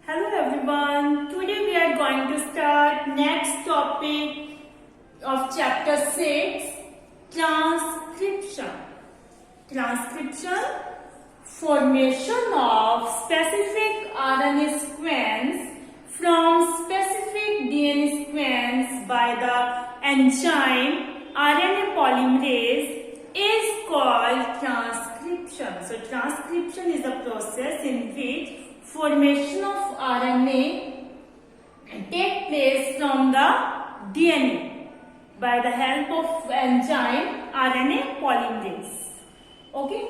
Hello everyone. Today we are going to start next topic of chapter 6, transcription. Transcription, formation of specific RNA sequence from specific DNA sequence by the enzyme RNA polymerase is called transcription. So transcription is a process in which formation of RNA take place from the DNA by the help of enzyme RNA polymerase. Okay,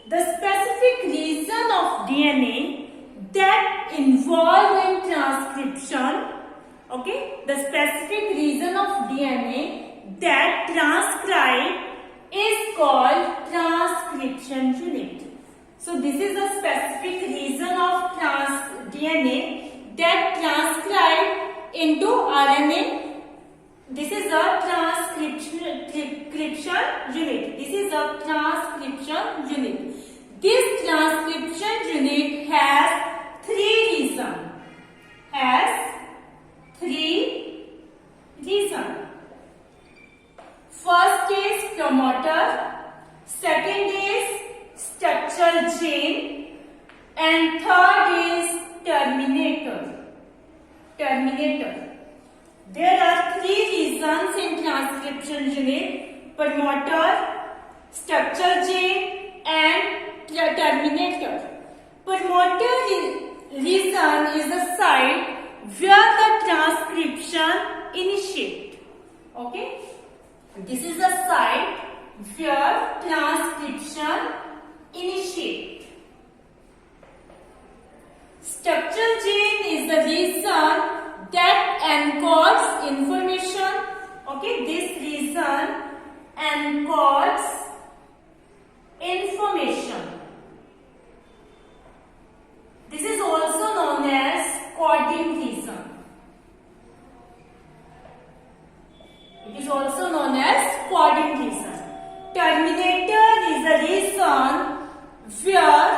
the specific region of DNA that involved in transcription. Okay, the specific region of DNA that transcribe is called transcription unit. So this is a specific region of DNA that transcribe into RNA. This is a transcription unit. This is a transcription unit. This transcription unit has three regions. First is promoter, second is structural gene, and third is terminator. There are three regions in transcription unit: promoter, structural gene, and terminator. Promoter region is the site where the transcription initiates. Okay, this is the site where transcription initiates. Structural gene is the region that encodes information. Okay, this region encodes information. This is also known as coding region. It is also known as coding region. Terminator is a region where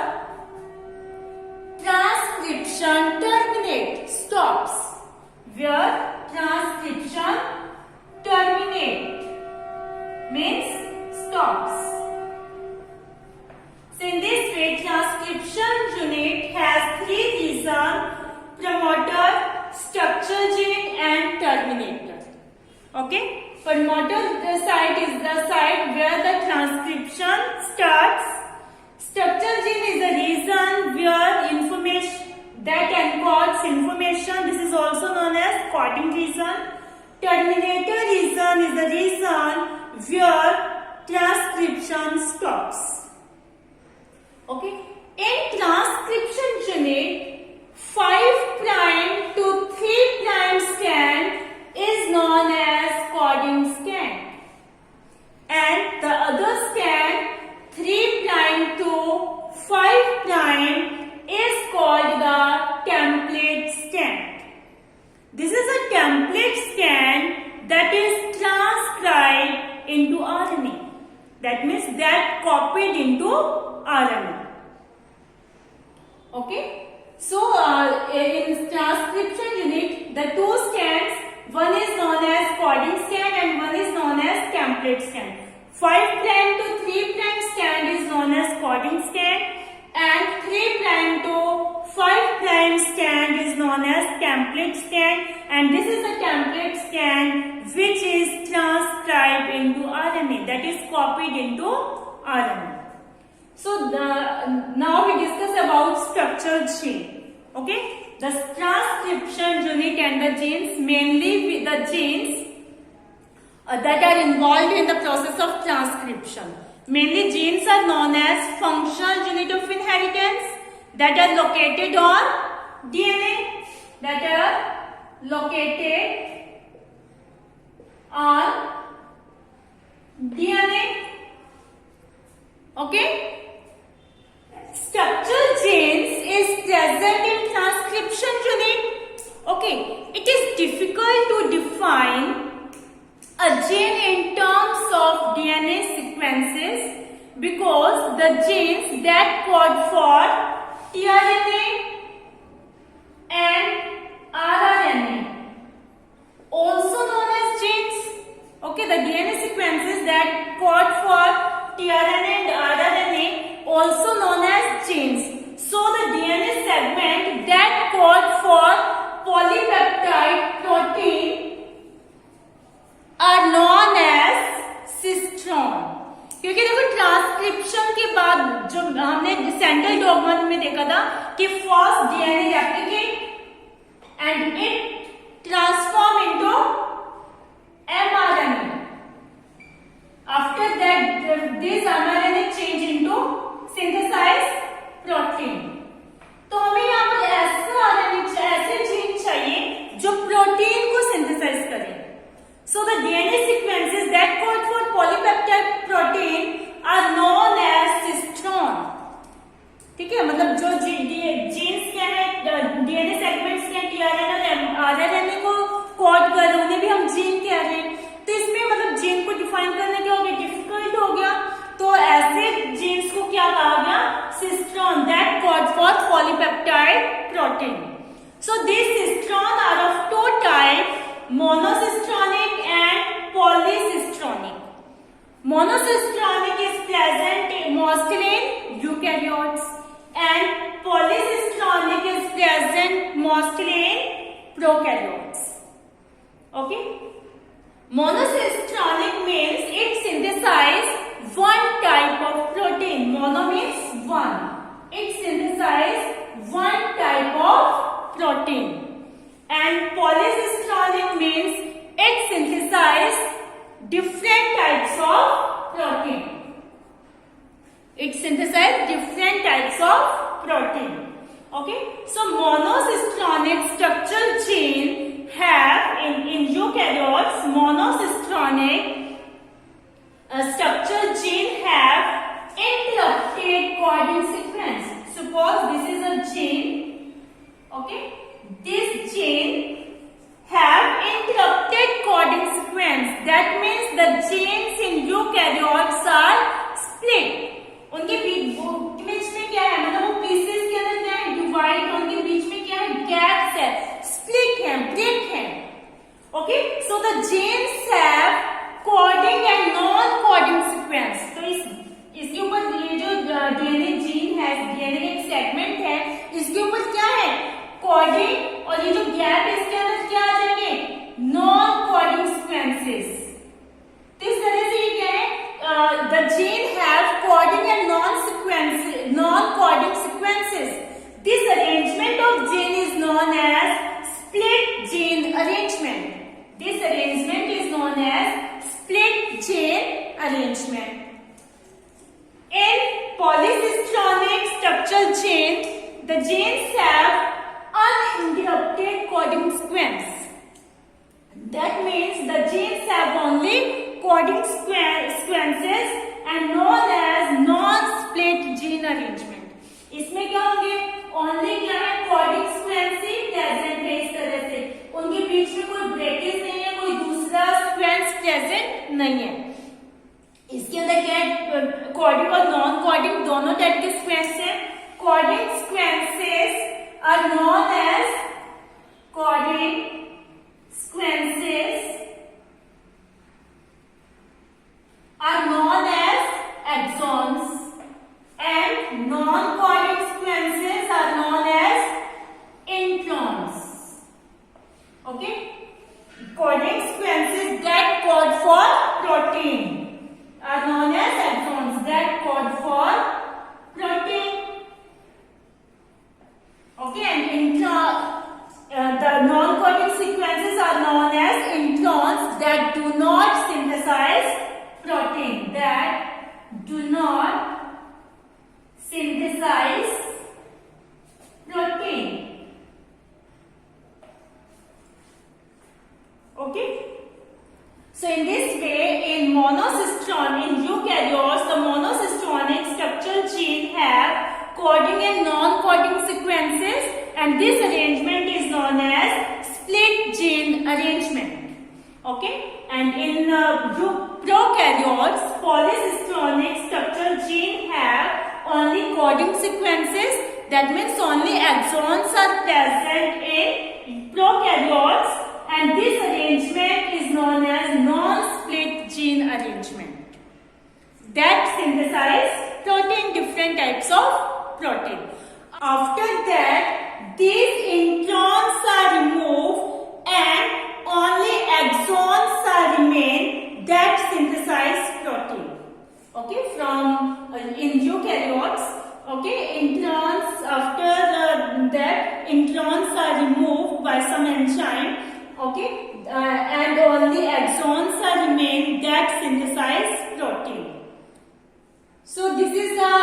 transcription terminates, stops. Where transcription terminates means stops. So in this way, transcription unit has three regions: promoter, structural gene, and terminator. Okay. Promoter site is the site where the transcription starts. Structural gene is the region where information that encodes information. This is also known as coding region. Terminator region is the region where transcription stops. Okay. In transcription unit, 5' to 3' strand is known as coding strand, and the other strand 3' to 5' is called the template strand. This is a template strand that is transcribed into RNA. That means that copied into RNA. Okay. So in transcription unit, the two strands, one is known as coding strand and one is known as template strand. 5' to 3' strand is known as coding strand, and 3' to 5' strand is known as template strand, and this is a template strand which is transcribed into RNA, that is copied into RNA. So now we discuss about structural gene. Okay, the transcription unit and the genes, mainly the genes that are involved in the process of transcription. Mainly genes are known as functional unit of inheritance that are located on DNA. Okay. Structural genes is present in transcription unit. Okay, it is difficult to define a gene in terms of DNA sequences because the genes that code for tRNA and common में देखा था कि first DNA replicate and it transform into mRNA. After that, this mRNA change into synthesized protein. तो हमें यहाँ पर ऐसे gene चाहिए जो प्रोटीन को सिंथेसाइज करे. So the DNA sequences that code for polypeptide protein are known as cistron. ठीक है, मतलब जो जीन्स क्या है, डीएनए सेगमेंट्स क्या, टीआरएनए और आरएनए को कोड कर रहे हैं, उन्हें भी हम जीन कह रहे हैं. तो इसमें मतलब जीन को डिफाइन करना क्या हो गया, डिफिकल्ट हो गया. तो ऐसे जीन्स को क्या कहा गया, cistron, that code for polypeptide protein. So this cistron are of two type, monocistronic and polycistronic. Monocystronic is present mostly in eukaryotes and polycistronic is present mostly in prokaryotes. Okay? Monocystronic means it synthesizes one type of protein. Mono means one. It synthesizes one type of protein. And polycistronic means it synthesizes different types of protein. It synthesizes different types of protein. Okay, so monocistronic structural gene have in eukaryotes, monocistronic structural gene have interrupted coding sequence. Suppose this is a gene. Okay, this gene have interrupted coding sequence. That means the genes in eukaryotes are split. उनके बीच में क्या है, मतलब वो pieces के अंदर क्या है, डिवाइड, उनके बीच में क्या है, गैप्स है, स्प्लिट है, ब्रेक है. Okay, so the genes have coding and non-coding sequence. तो इसके ऊपर ये जो डीएनए जीन है, डीएनए एक सेगमेंट है, इसके ऊपर क्या है, कोडिंग, और ये जो गैप है इसके अंदर क्या आ जाएंगे, नॉन कोडिंग सीक्वेंसेस. तो इस तरह से ये क्या है, the gene have coding and non coding sequences. This arrangement of gene is known as split gene arrangement. This arrangement is known as split gene arrangement. In polycistronic structural gene, the genes have uninterrupted coding sequence. That means the genes have only coding sequences and known as non-split gene arrangement. इसमें क्या होंगे, only क्या है, coding sequence ही present है. इस तरह से उनके बीच में कोई ब्रेकेज नहीं है, कोई दूसरा सीक्वेंस प्रेजेंट नहीं है. इसके अंदर क्या है, कोडिंग और नॉन कोडिंग दोनों टाइप के सीक्वेंस हैं. Coding sequences are known as coding sequences are known as exons and non-coding sequences are known as introns. Okay, coding sequences that code for protein are known as exons, that code for protein. Okay, and the non-coding sequences are known as introns that do not synthesize protein. That do not synthesize protein. Okay. So in this way, in eukaryotes, the monocistronic structural gene have coding and non-coding sequences, and this arrangement is known as split gene arrangement. Okay, and in prokaryotes, polycistronic structural gene have only coding sequences. That means only exons are present in prokaryotes, and this arrangement is known as non-split gene arrangement. That synthesize protein, different types of protein. After that, these introns are removed and only exons are remain that synthesize protein. Okay, from in eukaryotes, okay, introns introns are removed by some enzyme, okay, and only exons are remain that synthesize protein. So this is the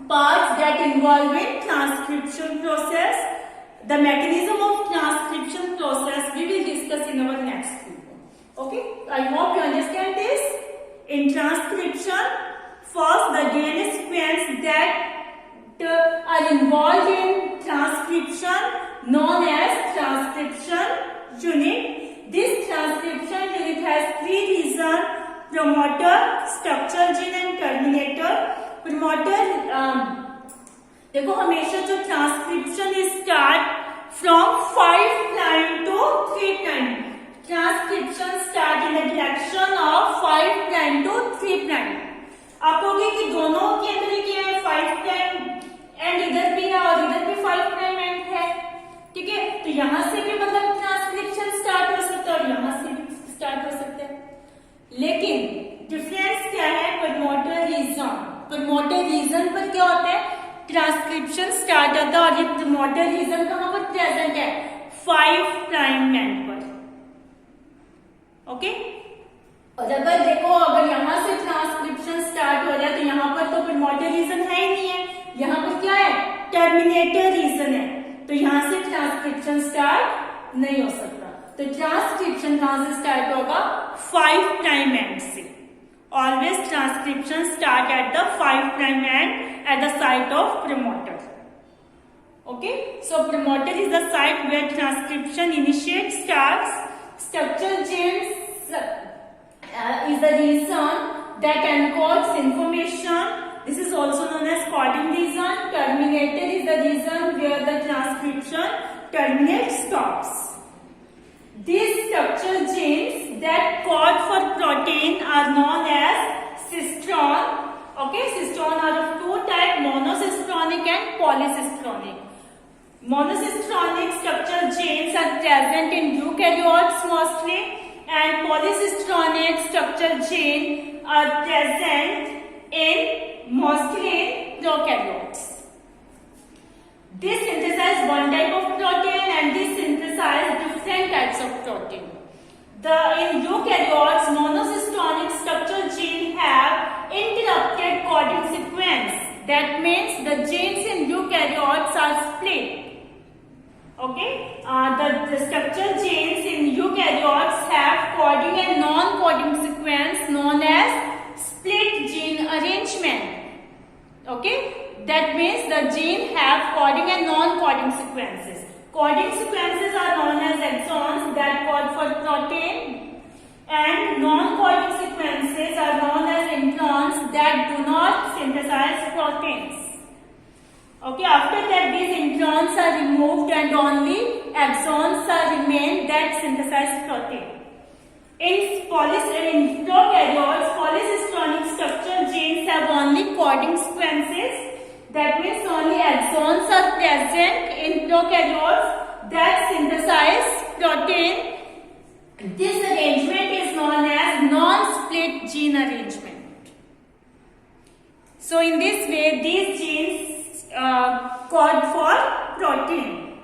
parts that involve in transcription process. The mechanism of transcription process we will discuss in our next video. Okay, I hope you understand this. In transcription, first the DNA sequence that are involved in transcription known as transcription unit. This transcription unit has three regions: promoter, structure gene and terminator. Promoter देखो हमेशा जो transcription start from 5 prime to 3 prime. Transcription start in the direction of 5 prime to 3 prime. आप कहोगे कि दोनों के अंदर क्या है, 5 प्राइम एंड इधर भी है और इधर भी 5 प्राइम एंड है, ठीक है. तो यहां से भी मतलब ट्रांसक्रिप्शन स्टार्ट हो सकता है और यहां से भी स्टार्ट हो सकता है. लेकिन डिफरेंस क्या है, प्रमोटर रीजन. प्रमोटर रीजन पर क्या होता है, ट्रांसक्रिप्शन स्टार्ट होता है और ये प्रमोटर रीजन कहां पर प्रेजेंट है, 5 प्राइम एंड पर. ओके, और अगर देखो अगर यहां से ट्रांसक्रिप्शन स्टार्ट हो जाए तो यहां पर तो प्रमोटर रीजन है ही नहीं है, यहां पर क्या है, टर्मिनेटर रीजन है. तो यहां से ट्रांसक्रिप्शन स्टार्ट नहीं हो सकता. तो ट्रांसक्रिप्शन कहां से स्टार्ट होगा, 5 प्राइम एंड से. Always transcription start at the 5 prime end at the site of promoter. Okay, so promoter is the site where transcription initiates starts. Structure genes is the region that encodes information. This is also known as coding region. Terminator is the region where the transcription terminates stops. These structure genes that code for protein are known as cistron. Okay, cistron are of two types, monocistronic and polycistronic. Monocistronic structure genes are present in eukaryotes mostly, and polycistronic structure genes are present in mostly prokaryotes. This synthesize one type of protein and this synthesize different types of protein. In eukaryotes, monocistronic structure gene have interrupted coding sequence. That means the genes in eukaryotes are split. Okay, the structure genes in eukaryotes have coding and non-coding sequence known as split gene arrangement. Okay, that means the gene have coding and non-coding sequences. Coding sequences are known as exons that code for protein, and non-coding sequences are known as introns that do not synthesize proteins. Okay, after that these introns are removed and only exons are remain that synthesize protein. In prokaryotes, polycistronic structure genes have only coding sequences. That means only exons are present in prokaryotes that synthesize protein. This arrangement is known as non-split gene arrangement. So in this way, these genes code for protein.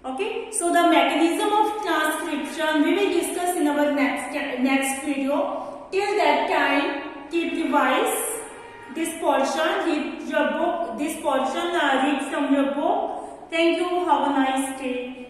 Okay, so the mechanism of transcription we will discuss in our next video. Till that time, keep revise this portion, read your book. This portion read from your book. Thank you. Have a nice day.